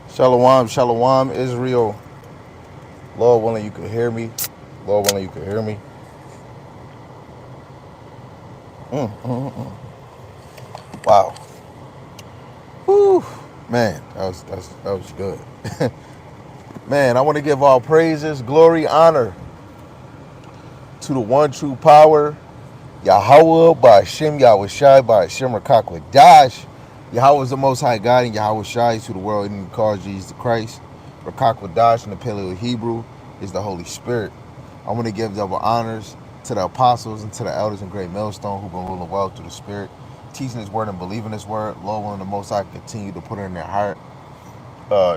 Shalom, shalom, Israel. Lord willing, you could hear me. Lord willing, you could hear me. Wow. Whew. Man, that was good. Man, I want to give all praises, glory, honor to the one true power, Yahweh, by Hashem, Yahweh Shai, by Hashem, Rakakwadash. Yahweh is the most high God, and Yahweh Shai is to the world, and he calls Jesus Christ. Rakakwadash in the Paleo Hebrew is the Holy Spirit. I want to give double honors to the apostles and to the elders in Great Millstone who've been ruling well through the Spirit, teaching His word and believing His word. Lord willing, the Most High continue to put it in their heart. Uh,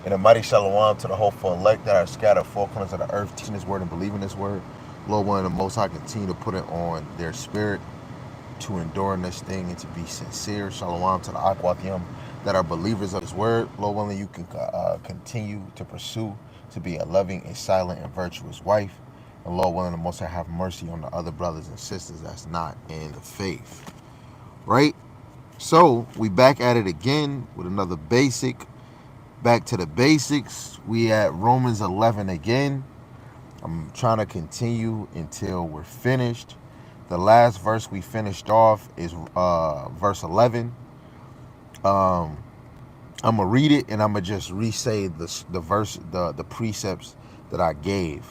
and a mighty shalom to the hopeful elect that are scattered four corners of the earth, teaching His word and believing His word. Lord willing, the Most High continue to put it on their spirit to endure in this thing and to be sincere. Shalom to the Akwathium that are believers of His word. Lord willing, you can continue to pursue to be a loving and silent and virtuous wife. And Lord willing, the Most High have mercy on the other brothers and sisters that's not in the faith. Right? So we back at it again with another basic. Back to the basics. We at Romans 11 again. I'm trying to continue until we're finished. The last verse we finished off is verse 11. I'm gonna read it and I'm gonna just re-say the verse, the precepts that I gave,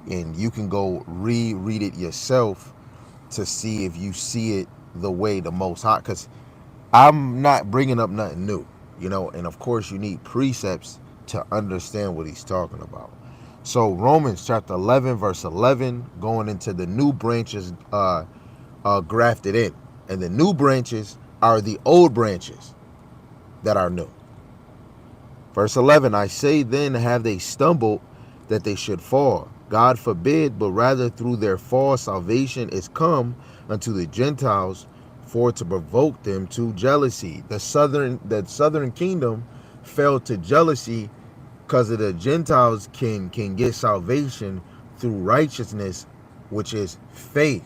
and you can go reread it yourself to see if you see it the way the Most High. Because I'm not bringing up nothing new, and of course you need precepts to understand what he's talking about. So Romans chapter 11 verse 11, going into the new branches grafted in, and the new branches are the old branches that are new. Verse 11, I say then, have they stumbled that they should fall? God forbid, but rather through their fall salvation is come unto the Gentiles, for to provoke them to jealousy. The southern kingdom fell to jealousy because of the Gentiles can get salvation through righteousness, which is faith.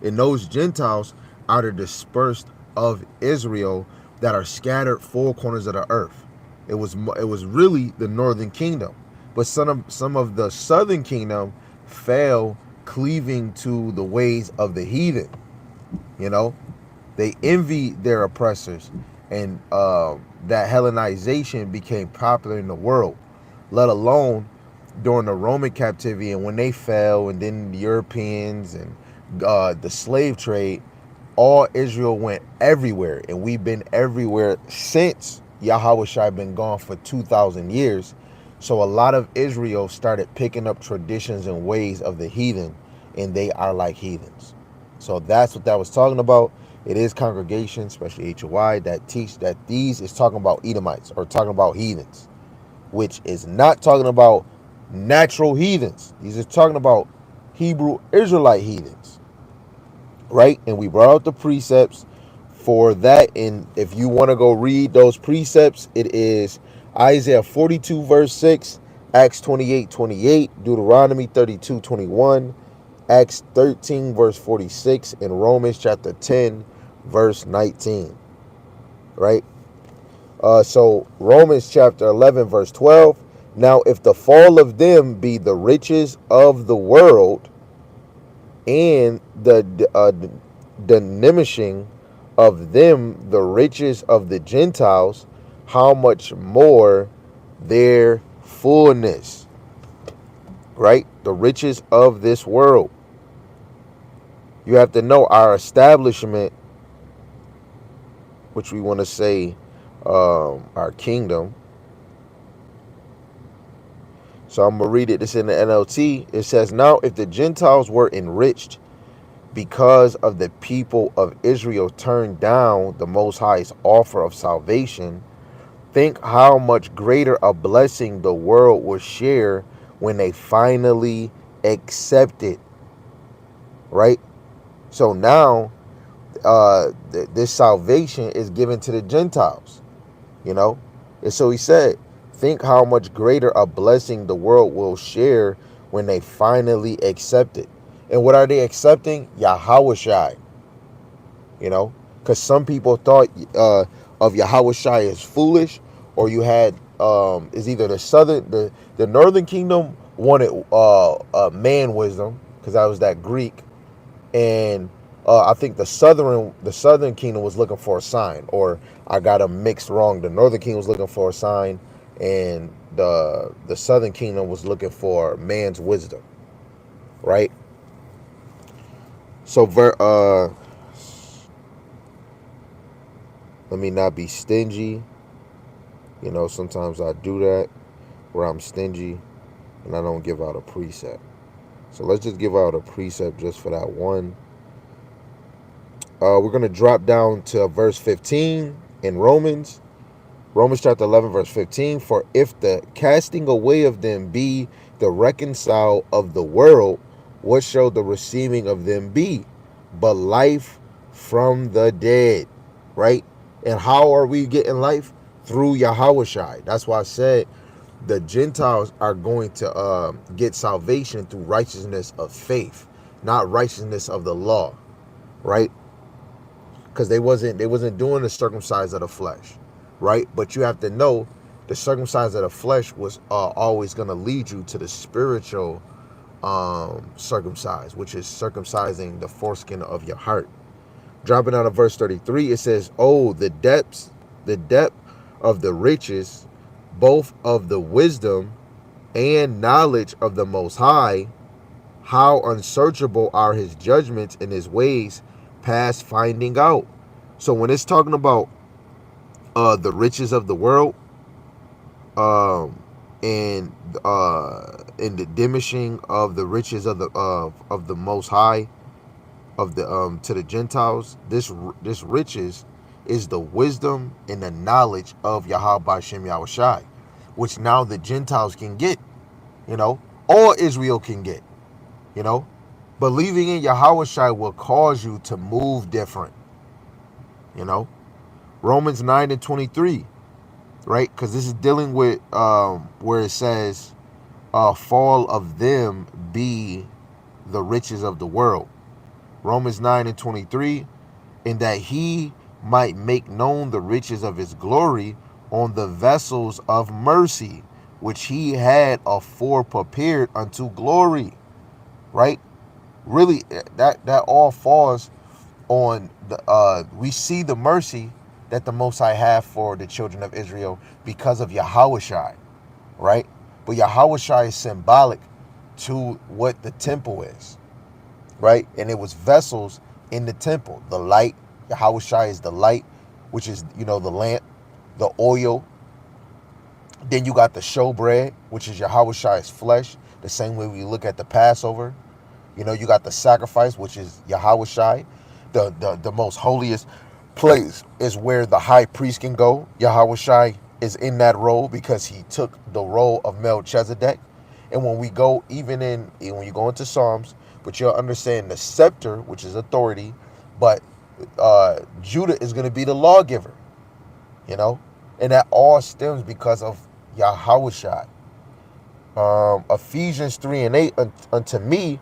And those Gentiles are the dispersed of Israel that are scattered four corners of the earth. It was really the northern kingdom, but some of the southern kingdom fell, cleaving to the ways of the heathen. They envied their oppressors, and that Hellenization became popular in the world, let alone during the Roman captivity. And when they fell, and then the Europeans and the slave trade, all Israel went everywhere, and we've been everywhere since. Yahweh Shai been gone for 2,000 years. So a lot of Israel started picking up traditions and ways of the heathen, and they are like heathens. So that's what that was talking about. It is congregations, especially HOI, that teach that these is talking about Edomites or talking about heathens, which is not talking about natural heathens. These are talking about Hebrew Israelite heathens, right? And we brought out the precepts for that. And if you want to go read those precepts, it is Isaiah 42 verse 6, Acts 28:28, Deuteronomy 32:21, Acts 13 verse 46, and Romans chapter 10 verse 19, right? So Romans chapter 11 verse 12, now if the fall of them be the riches of the world, and the diminishing of them the riches of the Gentiles, how much more their fullness, right? The riches of this world. You have to know our establishment, which we want to say our kingdom. So I'm going to read it. This in the NLT. It says, now if the Gentiles were enriched because of the people of Israel turned down the Most High's offer of salvation, think how much greater a blessing the world will share when they finally accept it, right? So now this salvation is given to the Gentiles, and so he said, think how much greater a blessing the world will share when they finally accept it. And what are they accepting? Yahweh Shai. Because some people thought of Yahweh Shai as foolish, or you had is either the northern kingdom wanted man wisdom, because that was that Greek, and I think the southern kingdom was looking for a sign, or I got them mixed wrong. The northern kingdom was looking for a sign, and the southern kingdom was looking for man's wisdom, right? So let me not be stingy. Sometimes I do that where I'm stingy and I don't give out a precept. So let's just give out a precept just for that one. We're going to drop down to verse 15 in Romans. Romans chapter 11, verse 15. For if the casting away of them be the reconcile of the world, what shall the receiving of them be? But life from the dead, right? And how are we getting life? Through Yahushai. That's why I said the Gentiles are going to get salvation through righteousness of faith, not righteousness of the law, right? Because they wasn't doing the circumcised of the flesh, right? But you have to know the circumcised of the flesh was always going to lead you to the spiritual circumcised, which is circumcising the foreskin of your heart. Dropping out of verse 33, it says, "Oh, the depth of the riches, both of the wisdom and knowledge of the Most High, how unsearchable are his judgments and his ways past finding out." So when it's talking about the riches of the world, and the diminishing of the riches of the Most High, of the to the Gentiles, this riches is the wisdom and the knowledge of Yahweh Shem Yahushai, which now the Gentiles can get, all Israel can get, you know. Believing in Yahushai will cause you to move different, you know. Romans 9 and 23, right? Because this is dealing with where it says, fall of them be the riches of the world. Romans 9 and 23, in that he might make known the riches of his glory on the vessels of mercy, which he had afore prepared unto glory, right? Really, that all falls on we see the mercy that the Most High have for the children of Israel because of Yahushai, right? But Yahushai is symbolic to what the temple is, right? And it was vessels in the temple. The light, Yahushai is the light, which is, the lamp, the oil. Then you got the showbread, which is Yahushai's flesh, the same way we look at the Passover. You got the sacrifice, which is Yahushai. The most holiest place is where the high priest can go. Yahushai is in that role because he took the role of Melchizedek. And when we go, when you go into Psalms, but you'll understand the scepter, which is authority, but Judah is going to be the lawgiver, and that all stems because of Yahushai. Ephesians 3 and 8, unto me,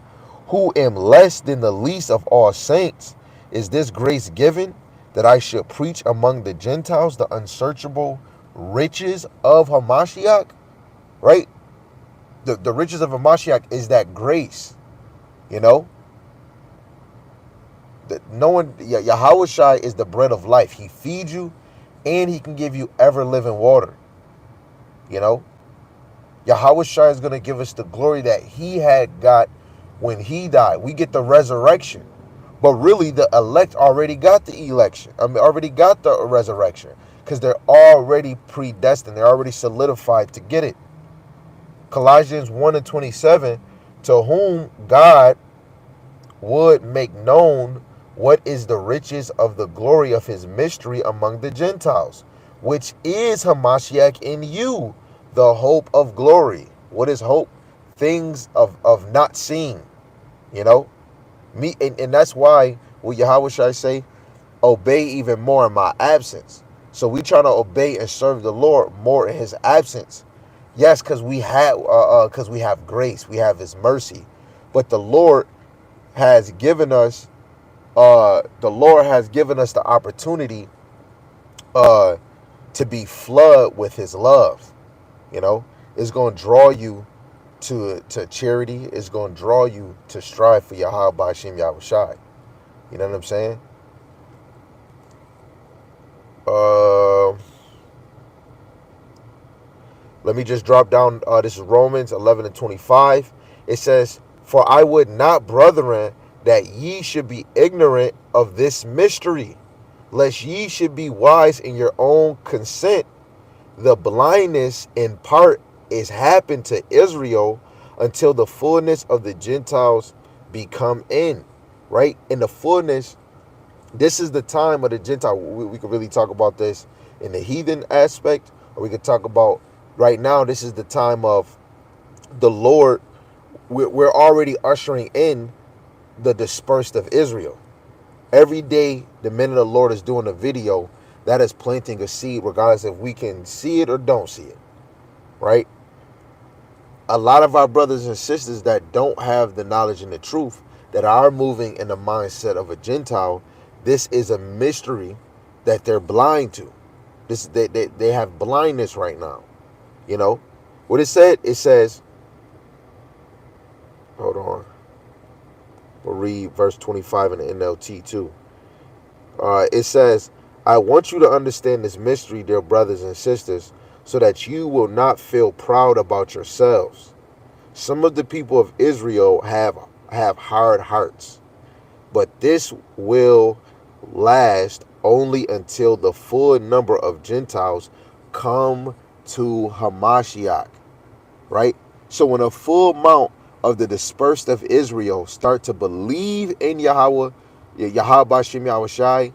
who am less than the least of all saints, is this grace given, that I should preach among the Gentiles the unsearchable riches of Hamashiach, right? The riches of Hamashiach is that grace, that knowing Yahushai is the bread of life. He feeds you and he can give you ever living water, Yahushua is going to give us the glory that he had got when he died. We get the resurrection. But really, the elect already got the election. Already got the resurrection. Because they're already predestined. They're already solidified to get it. Colossians 1 and 27, to whom God would make known what is the riches of the glory of his mystery among the Gentiles, which is Hamashiach in you, the hope of glory. What is hope? Things of not seen, and that's why what Yahushua say, obey even more in my absence. So we try to obey and serve the Lord more in his absence. Yes, because we have grace, we have his mercy, but the Lord has given us the opportunity to be flooded with his love. You know, it's going to draw you to charity. It's going to draw you to strive for Yahweh Hashem Yahushai. You know what I'm saying? Let me just drop down. This is Romans 11 and 25. It says, "For I would not, brethren, that ye should be ignorant of this mystery, lest ye should be wise in your own consent. The blindness in part is happened to Israel until the fullness of the Gentiles become in." Right? In the fullness, this is the time of the Gentile. We could really talk about this in the heathen aspect, or we could talk about right now, this is the time of the Lord. We're already ushering in the dispersed of Israel. Every day, the men of the Lord is doing a video that is planting a seed, regardless if we can see it or don't see it, right? A lot of our brothers and sisters that don't have the knowledge and the truth, that are moving in the mindset of a Gentile, this is a mystery that they're blind to. They have blindness right now. You know what it said? It says, hold on, we'll read verse 25 in the NLT too. It says, "I want you to understand this mystery, dear brothers and sisters, so that you will not feel proud about yourselves. Some of the people of Israel have hard hearts, but this will last only until the full number of Gentiles come to Hamashiach." Right? So when a full amount of the dispersed of Israel start to believe in Yahweh Hashem Yahushai,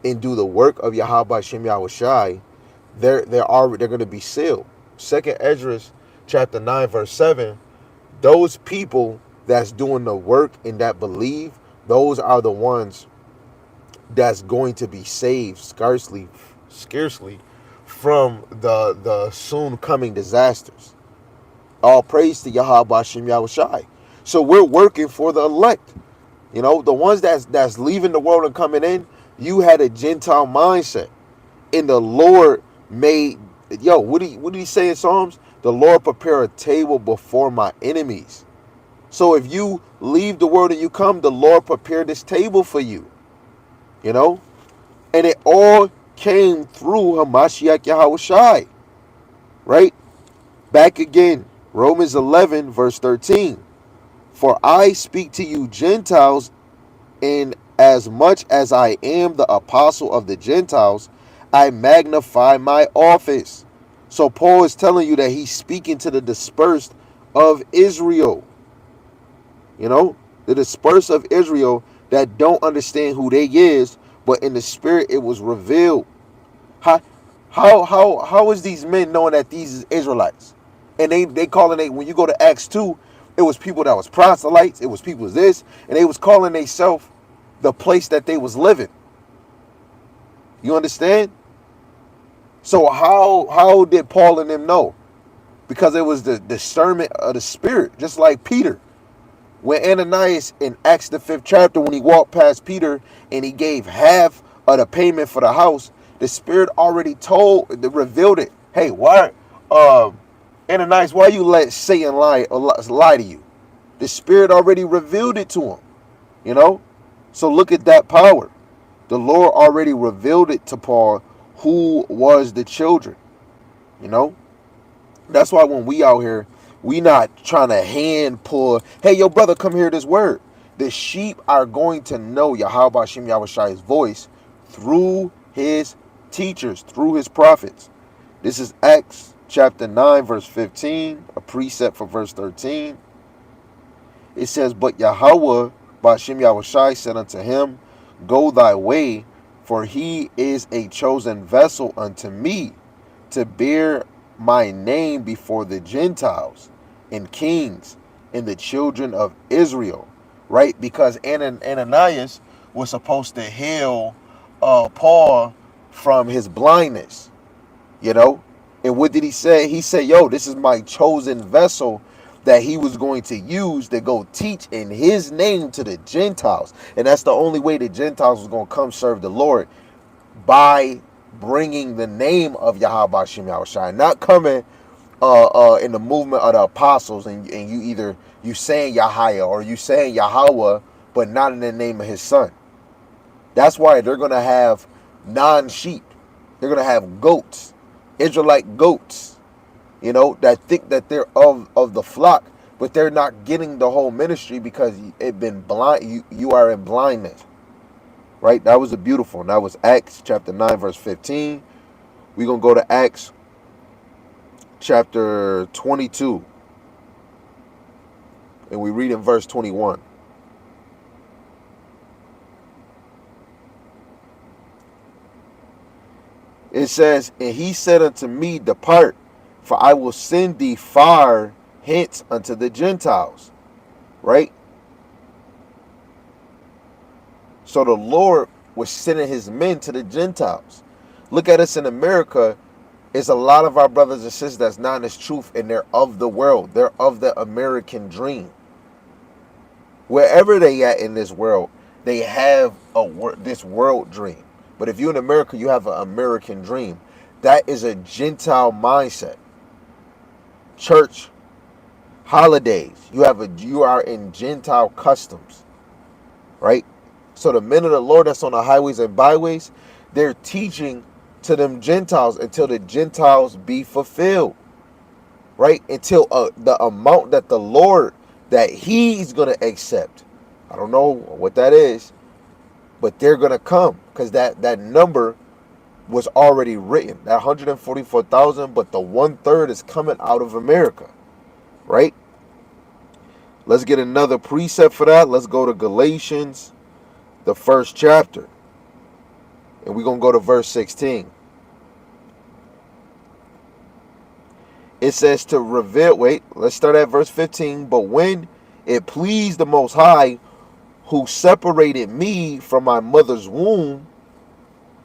and do the work of Yahweh Hashem Yahushai, they're going to be sealed. Second Ezra chapter 9 verse 7, those people that's doing the work and that believe, those are the ones that's going to be saved scarcely from the soon coming disasters. All praise to Yahweh Hashem Yahushai. So we're working for the elect. You know, the ones that's leaving the world and coming in, you had a Gentile mindset. And the Lord made, what did he say in Psalms? The Lord prepare a table before my enemies. So if you leave the world and you come, the Lord prepared this table for you. You know? And it all came through Hamashiach Yahushai. Right? Back again. Romans 11 verse 13. "For I speak to you Gentiles, in as much as I am the apostle of the Gentiles, I magnify my office." So Paul is telling you that he's speaking to the dispersed of Israel. You know, the dispersed of Israel that don't understand who they is, but in the spirit it was revealed. How is these men knowing that these is Israelites? And they calling it, when you go to Acts 2, it was people that was proselytes, it was people this, and they was calling themselves the place that they was living. You understand? So how did Paul and them know? Because it was the discernment of the spirit, just like Peter. When Ananias in Acts the 5th chapter, when he walked past Peter and he gave half of the payment for the house, the spirit already revealed it. Hey, why, Ananias, why you let Satan lie to you? The spirit already revealed it to him. You know? So look at that power. The Lord already revealed it to Paul who was the children. You know? That's why when we out here, we not trying to hand pull, hey, yo, brother, come hear this word. The sheep are going to know Yahweh Hashem Yahushai's voice through his teachers, through his prophets. This is Acts chapter 9, verse 15, a precept for verse 13. It says, "But Yahweh Hashem Yahushai said unto him, Go thy way, for he is a chosen vessel unto me, to bear my name before the Gentiles and kings and the children of Israel." Right? Because Ananias was supposed to heal Paul from his blindness. You know? And what did he say? He said, yo, this is my chosen vessel that he was going to use to go teach in his name to the Gentiles. And that's the only way the Gentiles was going to come serve the Lord, by bringing the name of Yahweh Shem Yahushai, not coming in the movement of the apostles, and you saying Yahweh or you saying Yahweh, but not in the name of his son. That's why they're gonna have non-sheep. They're gonna have goats, Israelite goats, that think that they're of the flock, but they're not getting the whole ministry because it been blind. You are in blindness, right? That was a beautiful. And that was Acts chapter 9 verse 15. We're gonna go to Acts chapter 22, and we read in verse 21. It says, and he said unto me, depart, for I will send thee far hence unto the Gentiles. Right? So the Lord was sending his men to the Gentiles. Look at us in America. It's a lot of our brothers and sisters that's not in this truth, and they're of the world. They're of the American dream. Wherever they at in this world, they have this world dream. But if you're in America, you have an American dream. That is a Gentile mindset. Church, holidays, you are in Gentile customs, right? So the men of the Lord that's on the highways and byways, they're teaching to them Gentiles until the Gentiles be fulfilled, right? Until the amount that the Lord, that he's going to accept. I don't know what that is, but they're going to come, because that number was already written, that 144,000, but the 1/3 is coming out of America, right? Let's get another precept for that. Let's go to Galatians, the 1st chapter, and we're going to go to verse 16. It says to reveal, let's start at verse 15. But when it pleased the Most High, who separated me from my mother's womb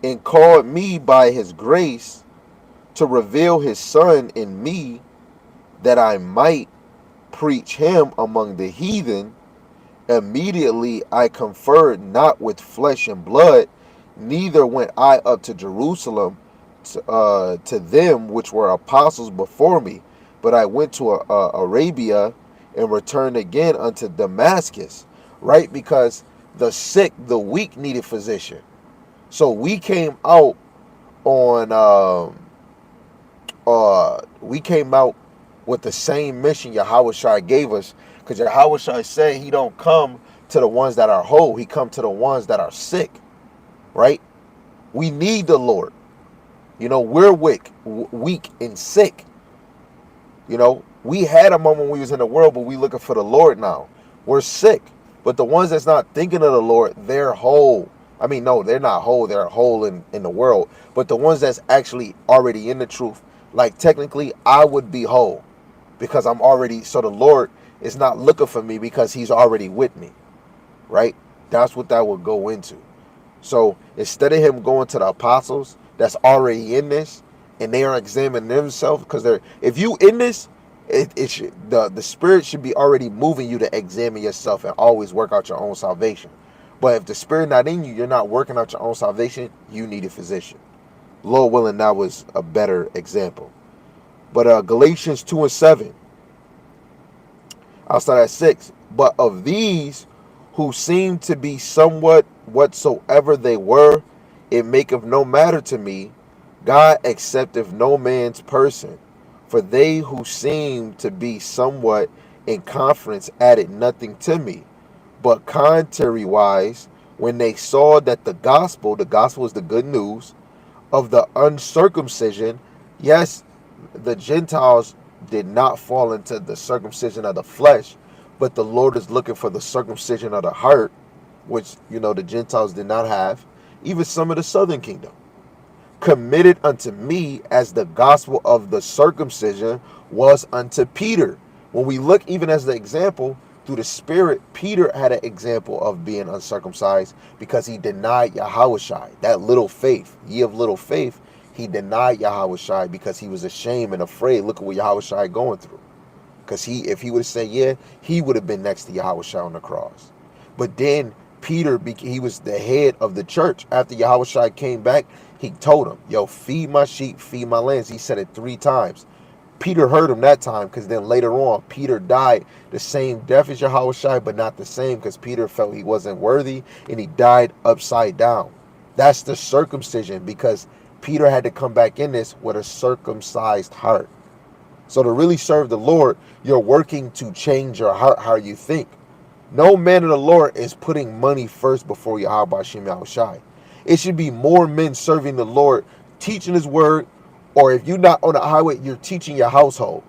and called me by his grace to reveal his son in me, that I might preach him among the heathen, immediately I conferred not with flesh and blood, neither went I up to Jerusalem to them which were apostles before me, but I went to Arabia and returned again unto Damascus, right? Because the sick, the weak needed physician. So we came out on we came out with the same mission Yahushua gave us, because Yahushua said he don't come to the ones that are whole, he come to the ones that are sick, right? We need the Lord. We're weak and sick. We had a moment when we was in the world, but we looking for the Lord now. We're sick. But the ones that's not thinking of the Lord, they're whole. I mean, no, they're not whole. They're whole in the world. But the ones that's actually already in the truth, like technically I would be whole because I'm already, so the Lord is not looking for me because he's already with me, right? That's what that would go into. So instead of him going to the apostles that's already in this, and they are examining themselves, because if you in this, it should, the spirit should be already moving you to examine yourself and always work out your own salvation. But if the spirit not in you, you're not working out your own salvation, you need a physician. Lord willing, that was a better example. But Galatians 2 and 7, I'll start at 6. But of these who seem to be somewhat whatsoever they were, it maketh no matter to me. God accepteth no man's person. For they who seem to be somewhat in conference added nothing to me. But contrariwise, when they saw that the gospel is the good news of the uncircumcision, yes, the Gentiles did not fall into the circumcision of the flesh, but the Lord is looking for the circumcision of the heart, which, the Gentiles did not have, even some of the southern kingdom. Committed unto me as the gospel of the circumcision was unto Peter. When we look even as the example through the Spirit, Peter had an example of being uncircumcised because he denied Yahushua. That little faith, ye of little faith, he denied Yahushua because he was ashamed and afraid. Look at what Yahushua going through. Because if he would have said yeah, he would have been next to Yahushua on the cross. But then Peter, he was the head of the church. After Yahushua came back, he told him, yo, feed my sheep, feed my lambs. He said it 3 times. Peter heard him that time, because then later on, Peter died the same death as Yahushua, but not the same, because Peter felt he wasn't worthy, and he died upside down. That's the circumcision, because Peter had to come back in this with a circumcised heart. So to really serve the Lord, you're working to change your heart, how you think. No man of the Lord is putting money first before Yahweh Shem Yahushai. It should be more men serving the Lord, teaching his word, or if you're not on the highway, you're teaching your household.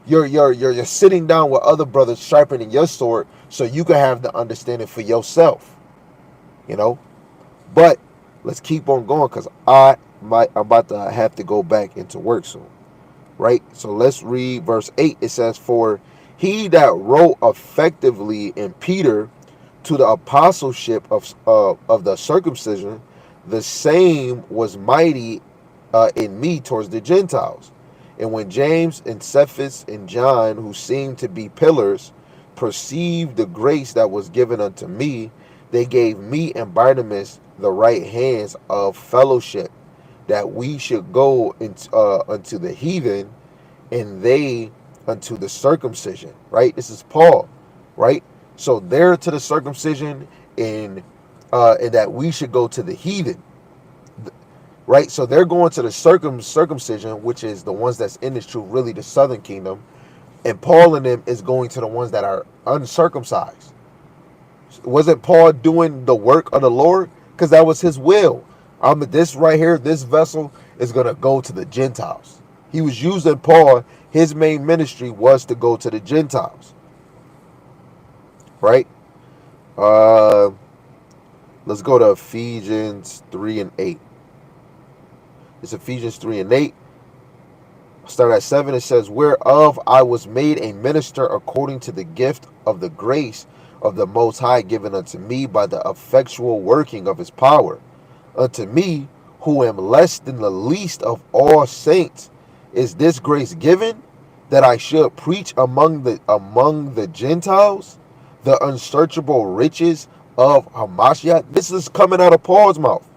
You're sitting down with other brothers sharpening your sword so you can have the understanding for yourself. You know? But let's keep on going, because I'm about to have to go back into work soon. Right? So let's read verse 8. It says, for he that wrote effectively in Peter to the apostleship of the circumcision, the same was mighty in me towards the Gentiles. And when James and Cephas and John, who seemed to be pillars, perceived the grace that was given unto me, they gave me and Barnabas the right hands of fellowship, that we should go unto the heathen, and they unto the circumcision. Right? This is Paul. Right? So they're to the circumcision, and that we should go to the heathen. Right? So they're going to the circumcision, which is the ones that's in this truth, really the southern kingdom. And Paul and them is going to the ones that are uncircumcised. Wasn't Paul doing the work of the Lord? Because that was his will. This right here, this vessel is going to go to the Gentiles. He was using Paul. His main ministry was to go to the Gentiles. Right? Let's go to Ephesians 3 and 8. It's Ephesians 3 and 8. Start at 7. It says, whereof I was made a minister according to the gift of the grace of the Most High given unto me by the effectual working of his power. Unto me, who am less than the least of all saints, is this grace given, that I should preach among the Gentiles the unsearchable riches of Hamashiach. This is coming out of Paul's mouth.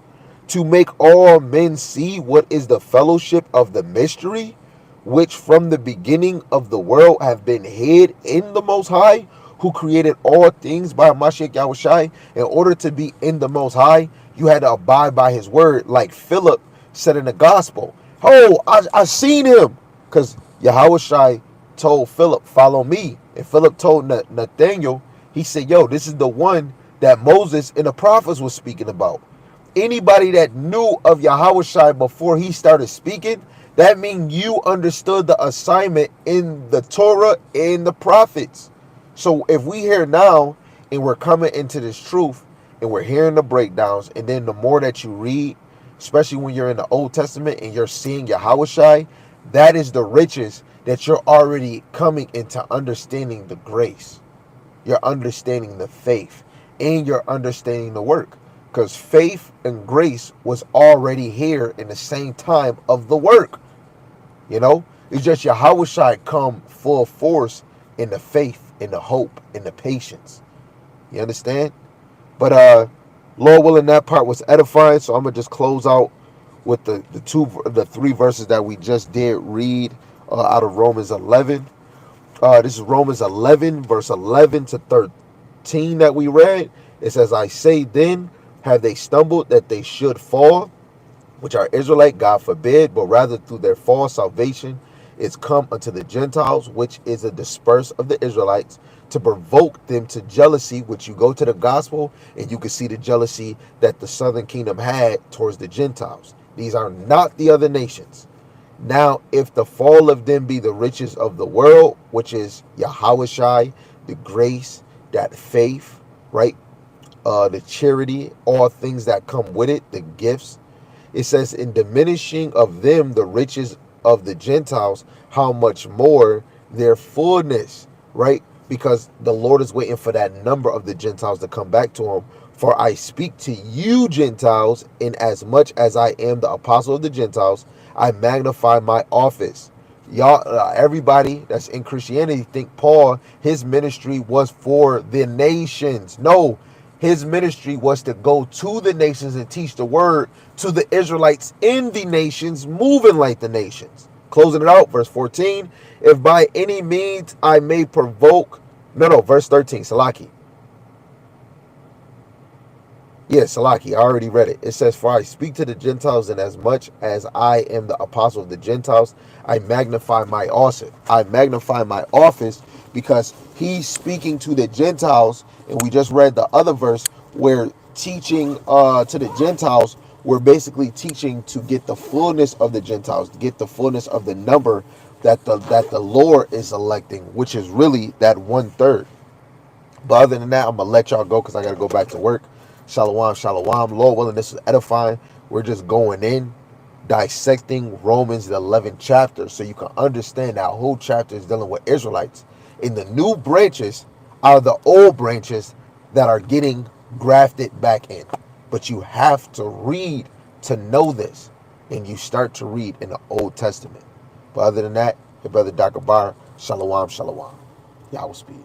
To make all men see what is the fellowship of the mystery, which from the beginning of the world have been hid in the Most High, who created all things by Mashiach Yahushai. In order to be in the Most High, you had to abide by his word, like Philip said in the gospel. Oh, I seen him. Because Yahushai told Philip, follow me. And Philip told Nathaniel, he said, yo, this is the one that Moses and the prophets was speaking about. Anybody that knew of Yahushua before he started speaking, that means you understood the assignment in the Torah and the prophets. So if we here now and we're coming into this truth and we're hearing the breakdowns, and then the more that you read, especially when you're in the Old Testament and you're seeing Yahushua, that is the riches that you're already coming into understanding the grace. You're understanding the faith, and you're understanding the work. Because faith and grace was already here in the same time of the work. You know? It's just Yahushua come full force in the faith, in the hope, in the patience. You understand? But Lord willing, that part was edifying. So I'm going to just close out with the 3 verses that we just did read out of Romans 11. This is Romans 11, verse 11 to 13 that we read. It says, I say then, have they stumbled that they should fall, which are Israelite? God forbid, but rather through their fall salvation is come unto the Gentiles, which is a disperse of the Israelites, to provoke them to jealousy, which you go to the gospel and you can see the jealousy that the southern kingdom had towards the Gentiles. These are not the other nations. Now, if the fall of them be the riches of the world, which is Yahushai, the grace, that faith, right? The charity, all things that come with it, the gifts. It says, in diminishing of them the riches of the Gentiles, how much more their fullness, right? Because the Lord is waiting for that number of the Gentiles to come back to him. For I speak to you Gentiles, in as much as I am the apostle of the Gentiles, I magnify my office. Y'all, everybody that's in Christianity think Paul, his ministry was for the nations. No, His ministry was to go to the nations and teach the word to the Israelites in the nations, moving like the nations. Closing it out, verse 14. If by any means I may provoke, verse 13, Salaki. Yeah, Salaki, I already read it. It says, for I speak to the Gentiles, and as much as I am the apostle of the Gentiles, I magnify my office. I magnify my office because he's speaking to the Gentiles, and we just read the other verse where teaching to the Gentiles, we're basically teaching to get the fullness of the Gentiles, to get the fullness of the number that the Lord is electing, which is really that 1/3. But other than that, I'm going to let y'all go because I got to go back to work. Shalom, shalom. Lord willing, this is edifying. We're just going in, dissecting Romans, the 11th chapter, so you can understand that whole chapter is dealing with Israelites. And the new branches are the old branches that are getting grafted back in. But you have to read to know this. And you start to read in the Old Testament. But other than that, your brother Dr. Bar, shalom, shalom. Y'all will speak.